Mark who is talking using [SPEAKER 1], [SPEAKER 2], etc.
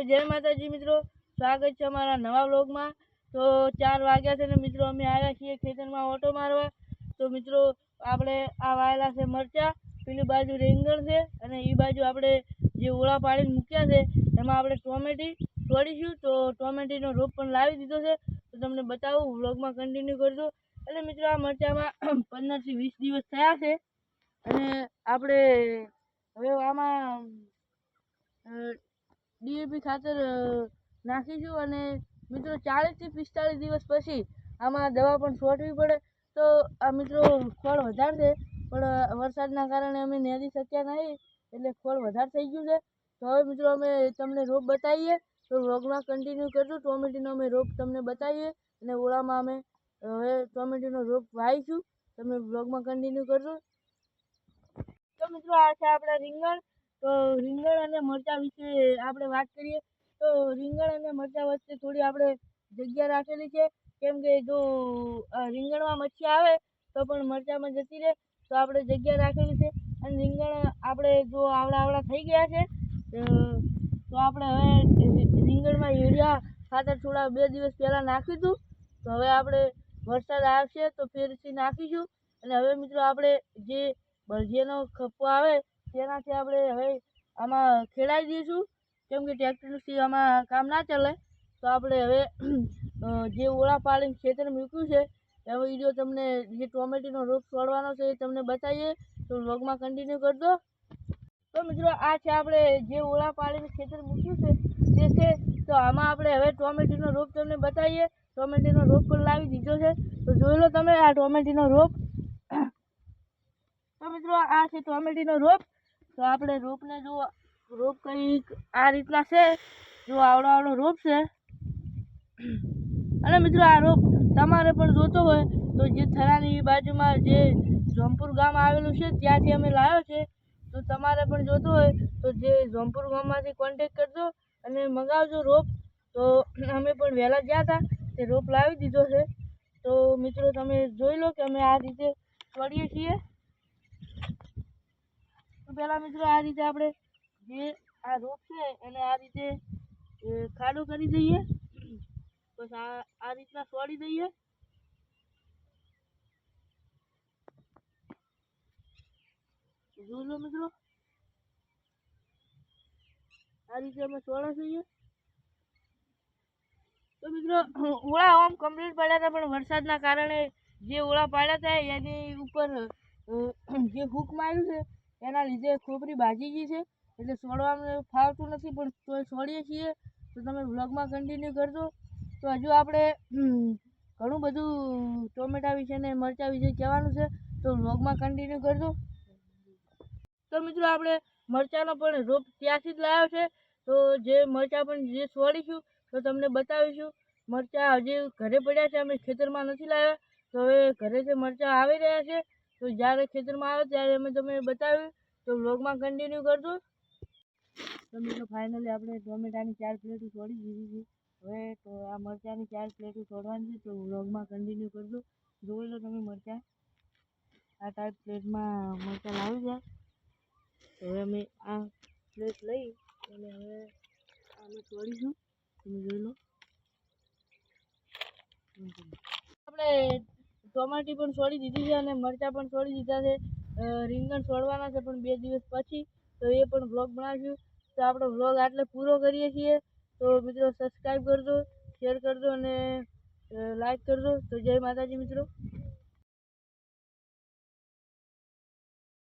[SPEAKER 1] જય માતાજી મિત્રો, સ્વાગત છે અમારા નવા વ્લોગમાં। તો 4 વાગ્યા છે ને મિત્રો અમે આવ્યા છીએ ખેતરમાં ઓટો મારવા। તો મિત્રો આપણે આ વાયેલા છે મરચાં, પેલી બાજુ રીંગણ છે અને એ બાજુ આપણે જે ઓળા પાડીને મૂક્યા છે એમાં આપણે ટોમેટી તોડીશું। તો ટોમેટીનો રોપ પણ લાવી દીધો છે, તો તમને બતાવું, વ્લોગમાં કન્ટિન્યુ કરજો। એટલે મિત્રો આ મરચાંમાં 15 થી 20 દિવસ થયા છે અને આપણે હવે આમાં ડીએપી ખાતર નાખીશું અને મિત્રો 40 થી 45 દિવસ પછી આમાં દવા પણ છોડવી પડે। તો આ મિત્રો ફળ વધારે છે, પણ વરસાદના કારણે અમે નેરી શક્યા નહીં, એટલે ફળ વધારે થઈ ગયું છે। તો હવે મિત્રો અમે તમને રોપ બતાવીએ, તો વ્લોગમાં કન્ટિન્યુ કરજો। ટોમેટીનો અમે રોપ તમને બતાવીએ અને ઓળામાં અમે હવે ટોમેટીનો રોપ વાવીશું, તમે વ્લોગમાં કન્ટિન્યુ કરજો। તો મિત્રો આ છે આપણા રીંગણ। તો રીંગણ અને મરચાં વિશે આપણે વાત કરીએ તો રીંગણ અને મરચાં વચ્ચે થોડી આપણે જગ્યા રાખેલી છે, કેમ કે જો રીંગણમાં મચ્છી આવે તો પણ મરચાંમાં જતી રહે, તો આપણે જગ્યા રાખેલી છે। અને રીંગણ આપણે જો આવડા થઈ ગયા છે, તો આપણે હવે રીંગણમાં યુરિયા ખાતર થોડા 2 દિવસ પહેલાં નાખ્યું હતું, તો હવે આપણે વરસાદ આવશે તો ફેરથી નાખીશું। અને હવે મિત્રો આપણે જે ભજીયાનો ખપ્પો આવે તેનાથી આપણે હવે આમાં ખેડાઈ દઈશું, કેમ કે ટ્રેક્ટરથી આમાં કામ ના ચાલે। તો આપણે હવે જે ઓળા પાડીને ખેતર મૂક્યું છે એવો વિડીયો તમને, જે ટોમેટીનો રોપ છોડવાનો છે એ તમને બતાવીએ, તો વ્લોગમાં કન્ટિન્યુ કરજો। તો મિત્રો આ છે આપણે જે ઓળા પાડીને ખેતર મૂક્યું છે તે છે, તો આમાં આપણે હવે ટોમેટીનો રોપ તમને બતાવીએ। ટોમેટીનો રોપ પણ લાવી દીધો છે, તો જોઈ લો તમે આ ટોમેટીનો રોપ। તો મિત્રો આ છે ટોમેટીનો રોપ। તો આપણે રોપને જો રોપ કંઈક આ રીતના છે, જો આવડો રોપ છે। અને મિત્રો આ રોપ તમારે પણ જોતો હોય તો જે થરાની બાજુમાં જે જોમપુર ગામ આવેલું છે ત્યાંથી અમે લાવ્યો છે, તો તમારે પણ જોતો હોય તો જે જોમપુર ગામમાંથી કોન્ટેક કરજો અને મંગાવજો રોપ। તો અમે પણ વહેલા ગયા હતા, તે રોપ લાવી દીધો છે। તો મિત્રો તમે જોઈ લો કે અમે આ રીતે છોડીએ છીએ। તો પહેલાં મિત્રો આ રીતે આપણે જે આ રોપ છે એને આ રીતે ખાડો કરી દઈએ, બસ આ રીતના છોડી દઈએ। જોઈ લો મિત્રો આ રીતે અમે છોડા છીએ। તો મિત્રો ઓળા આમ કમ્પ્લીટ પડ્યા હતા, પણ વરસાદના કારણે જે ઓળા પાડ્યા હતા એની ઉપર જે હૂક માર્યું છે એના લીધે ખોપરી ભાજી ગઈ છે, એટલે છોડવાનું ફાવતું નથી, પણ તો છોડીએ છીએ। તો તમે વ્લોગમાં કન્ટિન્યુ કરજો। તો હજુ આપણે ઘણું બધું ટોમેટા વિશે ને મરચાં વિશે કહેવાનું છે, તો વ્લોગમાં કન્ટિન્યુ કરજો। તો મિત્રો આપણે મરચાંનો પણ રોપ ત્યાંથી જ લાવ્યો છે, તો જે મરચાં પણ જે છોડીશું તો તમને બતાવીશું। મરચાં હજી ઘરે પડ્યા છે, અમે ખેતરમાં નથી લાવ્યા, તો હવે ઘરે જે મરચાં આવી રહ્યા છે, તો જ્યારે ખેતરમાં આવે ત્યારે અમે તમને બતાવ્યું, તો વ્લોગમાં કન્ટિન્યુ કરજો। તો મિત્રો ફાઇનલી આપણે ટોમેટાની 4 પ્લેટો છોડી દીધી છે હવે, તો આ મરચાંની 4 પ્લેટો છોડવાની છે, તો વ્લોગમાં કન્ટિન્યુ કરજો। જોઈ લો તમે મરચાં આ ટાઈપ પ્લેટમાં મરચાં લાવી જાય, તો હવે અમે આ પ્લેટ લઈ અને હવે આને છોડીશું, તમે જોઈ લો। આપણે ટોમેટી પણ છોડી દીધી છે અને મરચાં પણ છોડી દીધા છે, રીંગણ છોડવાના છે પણ 2 દિવસ પછી, તો એ પણ વ્લોગ બનાવીશું। તો આપણો વ્લોગ આટલે પૂરો કરીએ છીએ। તો મિત્રો સબસ્ક્રાઈબ કરજો, શેર કરજો અને લાઈક કરજો। તો જય માતાજી મિત્રો।